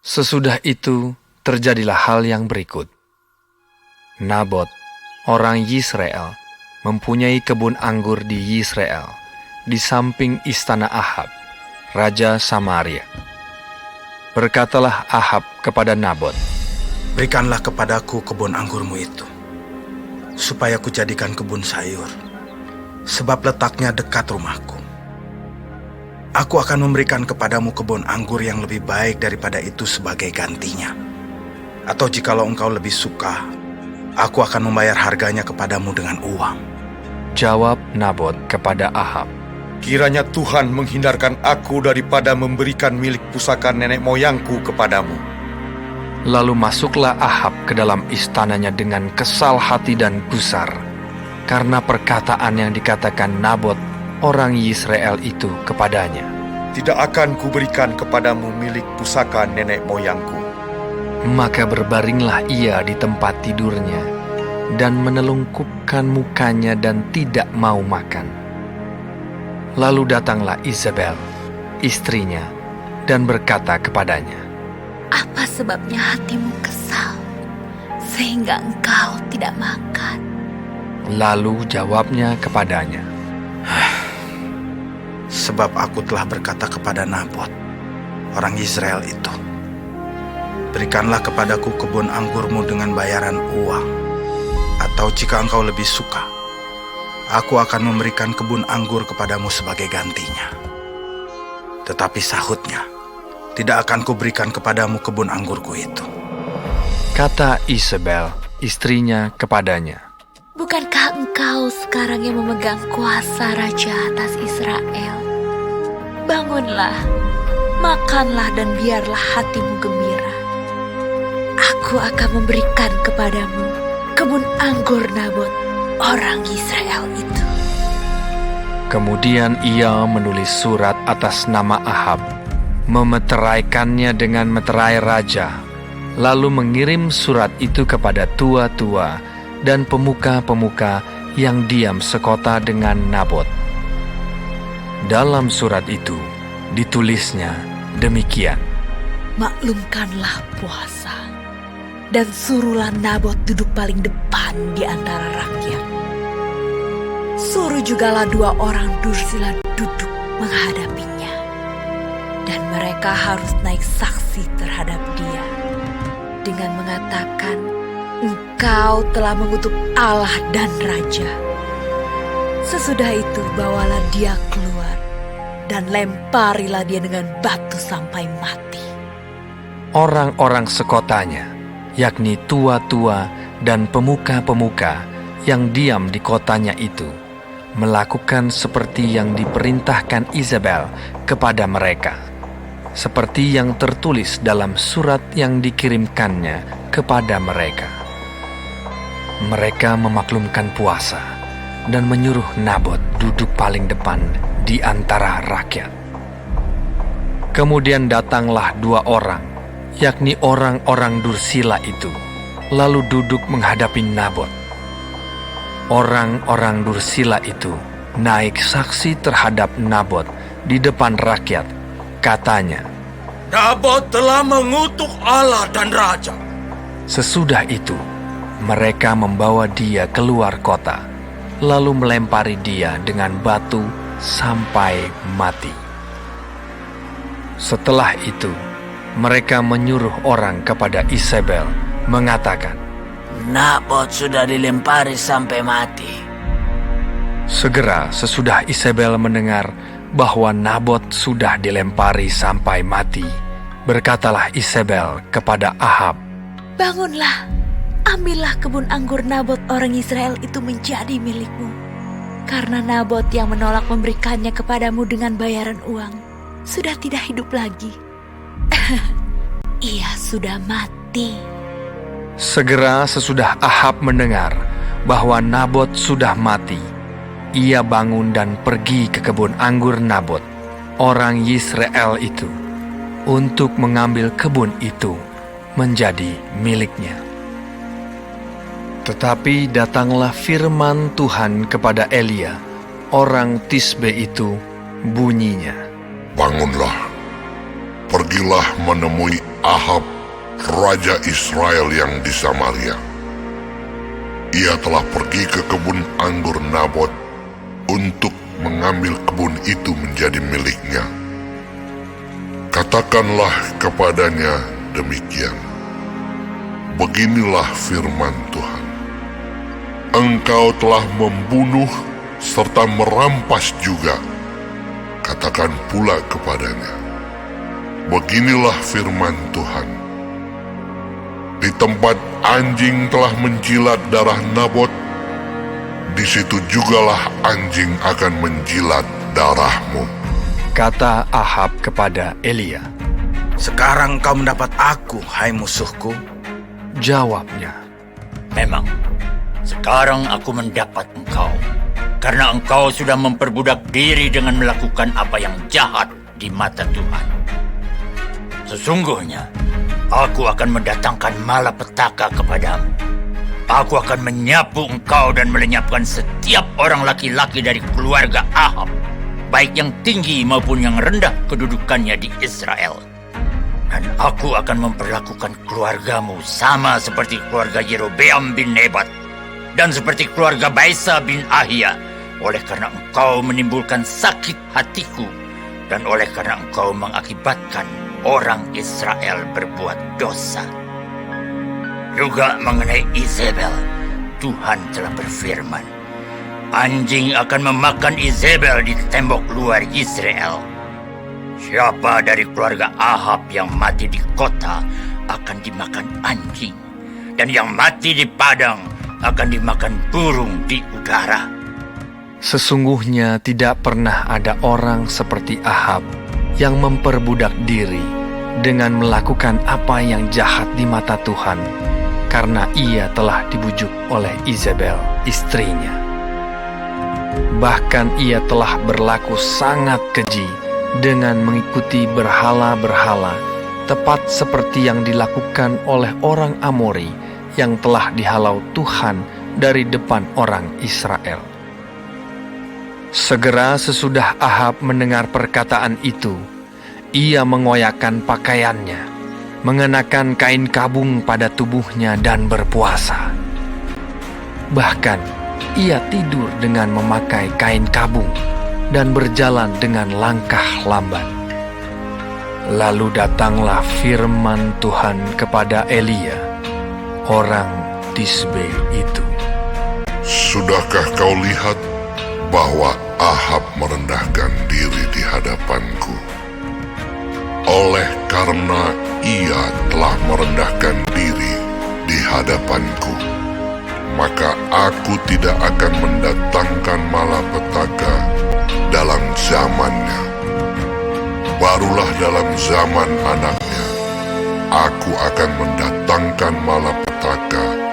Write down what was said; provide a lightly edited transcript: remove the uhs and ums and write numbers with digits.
Sesudah itu, terjadilah hal yang berikut. Nabot, orang Yisrael, mempunyai kebun anggur di Yisrael, di samping istana Ahab, raja Samaria. Berkatalah Ahab kepada Nabot, "Berikanlah kepadaku kebun anggurmu itu, supaya kujadikan kebun sayur, sebab letaknya dekat rumahku. Aku akan memberikan kepadamu kebun anggur yang lebih baik daripada itu sebagai gantinya. Atau jikalau engkau lebih suka, aku akan membayar harganya kepadamu dengan uang." Jawab Nabot kepada Ahab, Kiranya Tuhan menghindarkan aku daripada memberikan milik pusaka nenek moyangku kepadamu. Lalu masuklah Ahab ke dalam istananya dengan kesal hati dan gusar, karena perkataan yang dikatakan Nabot, orang Yisrael itu kepadanya. Tidak akan kuberikan kepadamu milik pusaka nenek moyangku. Maka berbaringlah ia di tempat tidurnya, dan menelungkupkan mukanya dan tidak mau makan. Lalu datanglah Isabel, istrinya, dan berkata kepadanya, "Apa sebabnya hatimu kesal, sehingga engkau tidak makan?" Lalu jawabnya kepadanya, Sebab aku telah berkata kepada Nabot, orang Israel itu, "Berikanlah kepadaku kebun anggurmu dengan bayaran uang, atau jika engkau lebih suka, aku akan memberikan kebun anggur kepadamu sebagai gantinya." Tetapi sahutnya, "Tidak akan kuberikan kepadamu kebun anggurku itu." Kata Isabel, istrinya kepadanya, Bukankah engkau sekarang yang memegang kuasa raja atas Israel? Bangunlah, makanlah dan biarlah hatimu gembira. Aku akan memberikan kepadamu kebun anggur Nabot, orang Israel itu. Kemudian ia menulis surat atas nama Ahab, memeteraikannya dengan meterai raja, lalu mengirim surat itu kepada tua-tua dan pemuka-pemuka yang diam sekota dengan Nabot. Dalam surat itu ditulisnya demikian, Maklumkanlah puasa, dan suruhlah Nabot duduk paling depan di antara rakyat. Suruh jugalah 2 orang dursila duduk menghadapinya, dan mereka harus naik saksi terhadap dia dengan mengatakan, "Engkau telah mengutuk Allah dan Raja." Sesudah itu bawalah dia keluar, dan lemparilah dia dengan batu sampai mati. Orang-orang sekotanya, yakni tua-tua dan pemuka-pemuka yang diam di kotanya itu, melakukan seperti yang diperintahkan Isabel kepada mereka, seperti yang tertulis dalam surat yang dikirimkannya kepada mereka. Mereka memaklumkan puasa dan menyuruh Nabot duduk paling depan di antara rakyat. Kemudian datanglah 2 orang, yakni orang-orang dursila itu, lalu duduk menghadapi Nabot. Orang-orang dursila itu naik saksi terhadap Nabot di depan rakyat. Katanya, Nabot telah mengutuk Allah dan Raja. sesudah itu mereka membawa dia keluar kota, lalu melempari dia dengan batu sampai mati. Setelah itu, mereka menyuruh orang kepada Isabel, mengatakan, Nabot sudah dilempari sampai mati. Segera sesudah Isabel mendengar bahwa Nabot sudah dilempari sampai mati, berkatalah Isabel kepada Ahab, Bangunlah, ambillah kebun anggur Nabot orang Israel itu menjadi milikmu. Karena Nabot yang menolak memberikannya kepadamu dengan bayaran uang sudah tidak hidup lagi. Ia sudah mati. Segera sesudah Ahab mendengar bahwa Nabot sudah mati, ia bangun dan pergi ke kebun anggur Nabot, orang Yisrael itu, untuk mengambil kebun itu menjadi miliknya. Tetapi datanglah firman Tuhan kepada Elia, orang Tisbe itu, bunyinya, Bangunlah, pergi Pergilah menemui Ahab, Raja Israel yang di Samaria. Ia telah pergi ke kebun anggur Nabot untuk mengambil kebun itu menjadi miliknya. Katakanlah kepadanya demikian. Beginilah firman Tuhan. Engkau telah membunuh serta merampas juga. Katakan pula kepadanya. Beginilah firman Tuhan. Di tempat anjing telah menjilat darah Nabot, di situ jugalah anjing akan menjilat darahmu. Kata Ahab kepada Elia. Sekarang kau mendapat aku, hai musuhku. Jawabnya, Memang, sekarang aku mendapat engkau, karena engkau sudah memperbudak diri dengan melakukan apa yang jahat di mata Tuhan. Sesungguhnya, aku akan mendatangkan malapetaka kepadamu. Aku akan menyapu engkau dan melenyapkan setiap orang laki-laki dari keluarga Ahab, baik yang tinggi maupun yang rendah kedudukannya di Israel. Dan aku akan memperlakukan keluargamu sama seperti keluarga Yerobeam bin Nebat dan seperti keluarga Baisa bin Ahia, oleh karena engkau menimbulkan sakit hatiku dan oleh karena engkau mengakibatkan orang Israel berbuat dosa. Juga mengenai Izebel, Tuhan telah berfirman, anjing akan memakan Izebel di tembok luar Israel. Siapa dari keluarga Ahab yang mati di kota akan dimakan anjing, dan yang mati di padang akan dimakan burung di udara. sesungguhnya tidak pernah ada orang seperti Ahab yang memperbudak diri dengan melakukan apa yang jahat di mata Tuhan, karena ia telah dibujuk oleh Izebel, istrinya. Bahkan ia telah berlaku sangat keji dengan mengikuti berhala-berhala, tepat seperti yang dilakukan oleh orang Amori yang telah dihalau Tuhan dari depan orang Israel. Segera sesudah Ahab mendengar perkataan itu, ia mengoyakkan pakaiannya, mengenakan kain kabung pada tubuhnya dan berpuasa. Bahkan ia tidur dengan memakai kain kabung dan berjalan dengan langkah lambat. Lalu datanglah firman Tuhan kepada Elia, orang Tisbe itu. Sudahkah kau lihat bahwa Ahab merendahkan diri di hadapanku? Oleh karena ia telah merendahkan diri di hadapanku, maka aku tidak akan mendatangkan malapetaka dalam zamannya. Barulah dalam zaman anaknya, aku akan mendatangkan malapetaka